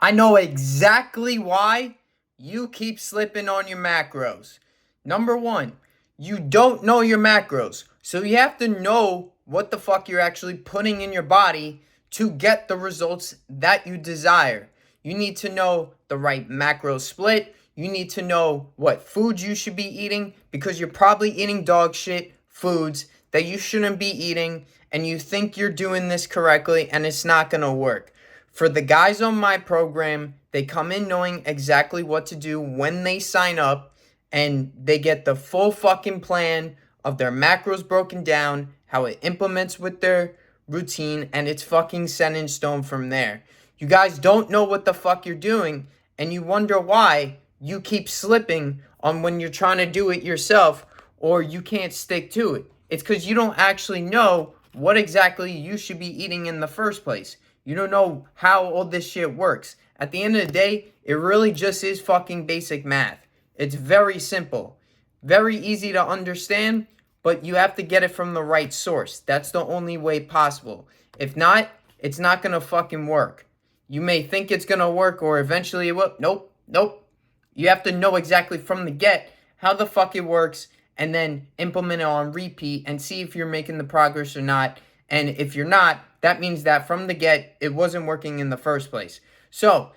I know exactly why you keep slipping on your macros. Number one, you don't know your macros. So you have to know what the fuck you're actually putting in your body to get the results that you desire. You need to know the right macro split. You need to know what foods you should be eating because you're probably eating dog shit foods that you shouldn't be eating, and you think you're doing this correctly, and it's not going to work. For the guys on my program, they come in knowing exactly what to do when they sign up, and they get the full fucking plan of their macros broken down, how it implements with their routine, and it's fucking set in stone from there. You guys don't know what the fuck you're doing, and you wonder why you keep slipping on when you're trying to do it yourself, or you can't stick to it. It's because you don't actually know what exactly you should be eating in the first place. You don't know how all this shit works. At the end of the day, it really just is fucking basic math. It's very simple, very easy to understand, but you have to get it from the right source. That's the only way possible. If not, it's not gonna fucking work. You may think it's gonna work, or eventually it will. Nope. You have to know exactly from the get how the fuck it works, and then implement it on repeat and see if you're making the progress or not. And if you're not, that means that from the get, it wasn't working in the first place. So,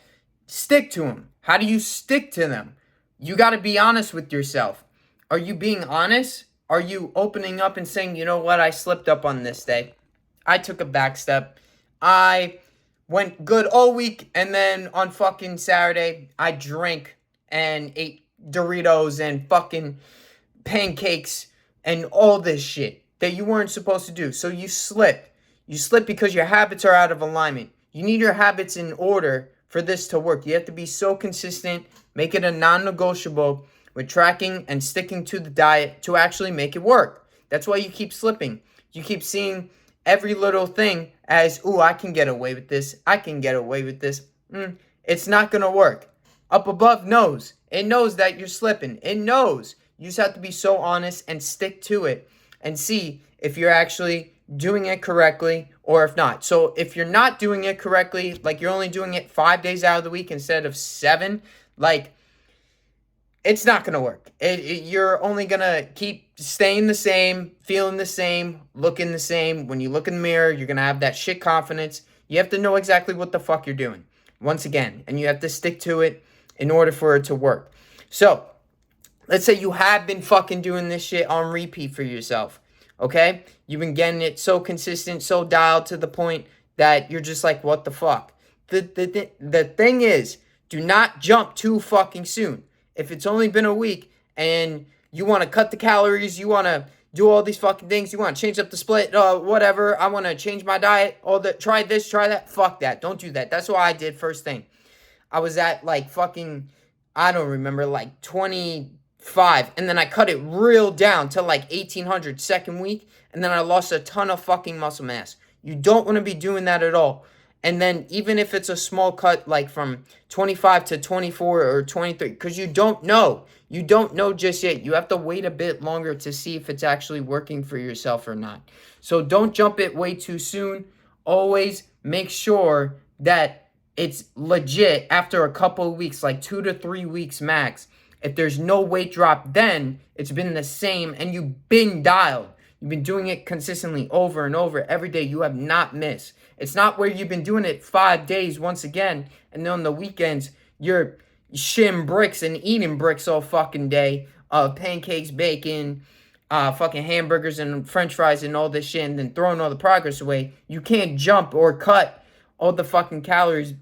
stick to them. How do you stick to them? You got to be honest with yourself. Are you being honest? Are you opening up and saying, you know what, I slipped up on this day. I took a back step. I went good all week, and then on fucking Saturday, I drank and ate Doritos and fucking pancakes and all this shit that you weren't supposed to do. So you slip. You slip because your habits are out of alignment. You need your habits in order for this to work. You have to be so consistent, make it a non-negotiable with tracking and sticking to the diet to actually make it work. That's why you keep slipping. You keep seeing every little thing as, ooh, I can get away with this. I can get away with this. It's not going to work. Up above knows. It knows that you're slipping. It knows. You just have to be so honest and stick to it and see if you're actually doing it correctly or if not. So if you're not doing it correctly, like you're only doing it 5 days out of the week instead of 7, like it's not going to work. You're only going to keep staying the same, feeling the same, looking the same. When you look in the mirror, you're going to have that shit confidence. You have to know exactly what the fuck you're doing, once again, and you have to stick to it in order for it to work. So, let's say you have been fucking doing this shit on repeat for yourself, okay? You've been getting it so consistent, so dialed to the point that you're just like, what the fuck? The thing is, do not jump too fucking soon. If it's only been a week and you want to cut the calories, you want to do all these fucking things, you want to change up the split, whatever, I want to change my diet, try this, try that, fuck that. Don't do that. That's what I did first thing. I was at like fucking, I don't remember, like 25, and then I cut it real down to like 1800 second week, and then I lost a ton of fucking muscle mass. You don't want to be doing that at all. And then even if it's a small cut, like from 25 to 24 or 23, because you don't know just yet. You have to wait a bit longer to see if it's actually working for yourself or not. So don't jump it way too soon. Always make sure that it's legit after a couple of weeks, like 2 to 3 weeks max. If there's no weight drop, then it's been the same and you've been dialed. You've been doing it consistently over and over every day. You have not missed. It's not where you've been doing it 5 days once again, and then on the weekends, you're shitting bricks and eating bricks all fucking day. Pancakes, bacon, fucking hamburgers and french fries and all this shit, and then throwing all the progress away. You can't jump or cut all the fucking calories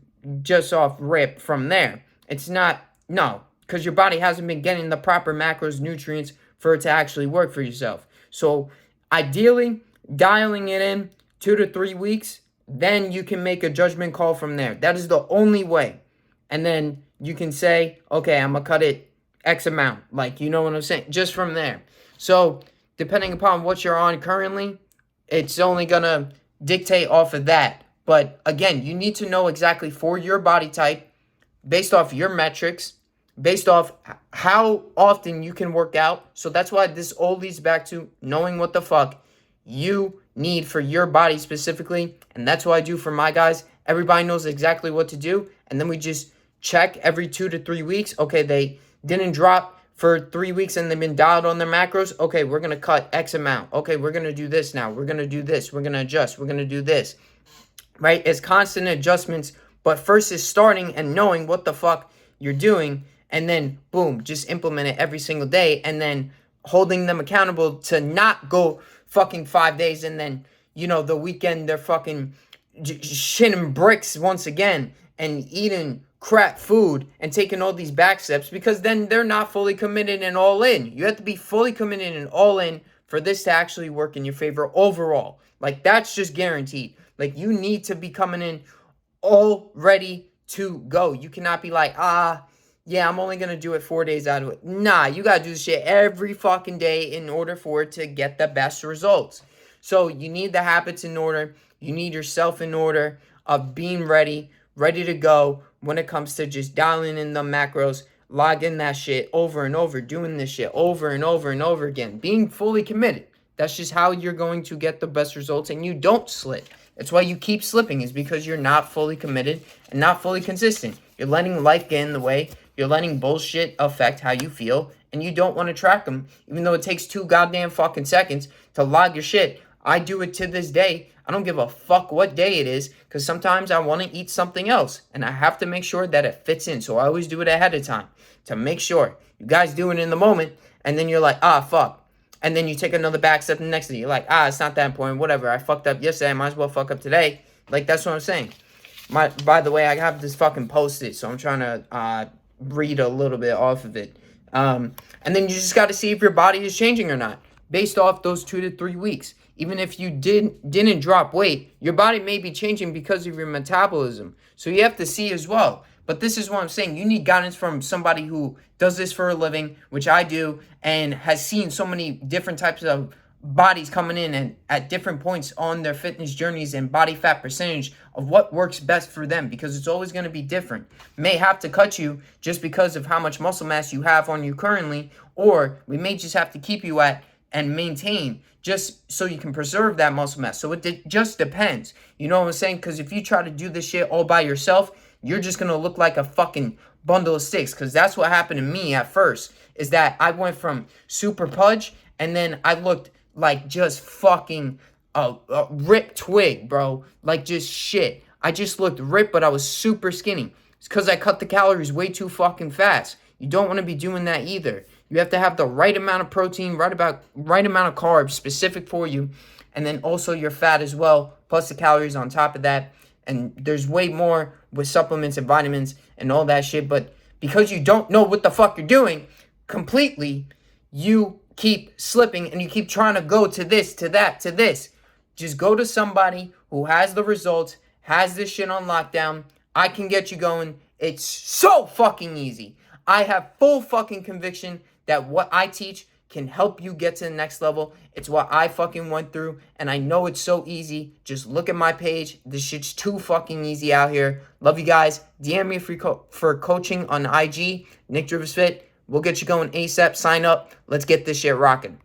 just off rip from there. It's not, no, because your body hasn't been getting the proper macros, nutrients for it to actually work for yourself. So ideally, dialing it in 2 to 3 weeks, then you can make a judgment call from there. That is the only way. And then you can say, okay, I'm going to cut it X amount. Like, you know what I'm saying? Just from there. So depending upon what you're on currently, it's only going to dictate off of that. But again, you need to know exactly for your body type, based off your metrics, based off how often you can work out. So that's why this all leads back to knowing what the fuck you need for your body specifically. And that's what I do for my guys. Everybody knows exactly what to do. and then we just check every 2 to 3 weeks. Okay, they didn't drop for 3 weeks and they've been dialed on their macros. Okay, we're going to cut X amount. Okay, we're going to do this now. We're going to do this. We're going to adjust. We're going to do this. Right? It's constant adjustments, but first is starting and knowing what the fuck you're doing, and then boom, just implement it every single day, and then holding them accountable to not go fucking 5 days and then, the weekend they're fucking shitting bricks once again and eating crap food and taking all these back steps, because then they're not fully committed and all in. You have to be fully committed and all in for this to actually work in your favor overall. Like, that's just guaranteed. Like, you need to be coming in all ready to go. You cannot be like, yeah, I'm only going to do it 4 days out of it. Nah, you got to do this shit every fucking day in order for it to get the best results. So you need the habits in order. You need yourself in order of being ready to go when it comes to just dialing in the macros, logging that shit over and over, doing this shit over and over and over again, being fully committed. That's just how you're going to get the best results, and you don't slip. That's why you keep slipping, is because you're not fully committed and not fully consistent. You're letting life get in the way. You're letting bullshit affect how you feel, and you don't want to track them, even though it takes 2 goddamn fucking seconds to log your shit. I do it to this day. I don't give a fuck what day it is, because sometimes I want to eat something else, and I have to make sure that it fits in. So I always do it ahead of time to make sure. You guys do it in the moment, and then you're like, fuck. And then you take another back step the next day. You're like, it's not that important. Whatever. I fucked up yesterday. I might as well fuck up today. Like, that's what I'm saying. By the way, I have this fucking post-it, so I'm trying to read a little bit off of it. And then you just got to see if your body is changing or not based off those 2 to 3 weeks. Even if you didn't drop weight, your body may be changing because of your metabolism. So you have to see as well. But this is what I'm saying. You need guidance from somebody who does this for a living, which I do, and has seen so many different types of bodies coming in and at different points on their fitness journeys and body fat percentage of what works best for them, because it's always going to be different. May have to cut you just because of how much muscle mass you have on you currently, or we may just have to keep you at and maintain just so you can preserve that muscle mass. So it just depends. You know what I'm saying? Because if you try to do this shit all by yourself, you're just going to look like a fucking bundle of sticks. Because that's what happened to me at first, is that I went from super pudge, and then I looked like just fucking a ripped twig, bro. Like just shit. I just looked ripped, but I was super skinny. It's because I cut the calories way too fucking fast. You don't want to be doing that either. You have to have the right amount of protein, right amount of carbs specific for you, and then also your fat as well, plus the calories on top of that. And there's way more with supplements and vitamins and all that shit. But because you don't know what the fuck you're doing completely, you keep slipping and you keep trying to go to this, to that, to this. Just go to somebody who has the results, has this shit on lockdown. I can get you going. It's so fucking easy. I have full fucking conviction that what I teach can help you get to the next level. It's what I fucking went through, and I know it's so easy. Just look at my page. This shit's too fucking easy out here. Love you guys. DM me for coaching on IG, Nick Drivas Fit. We'll get you going ASAP. Sign up. Let's get this shit rocking.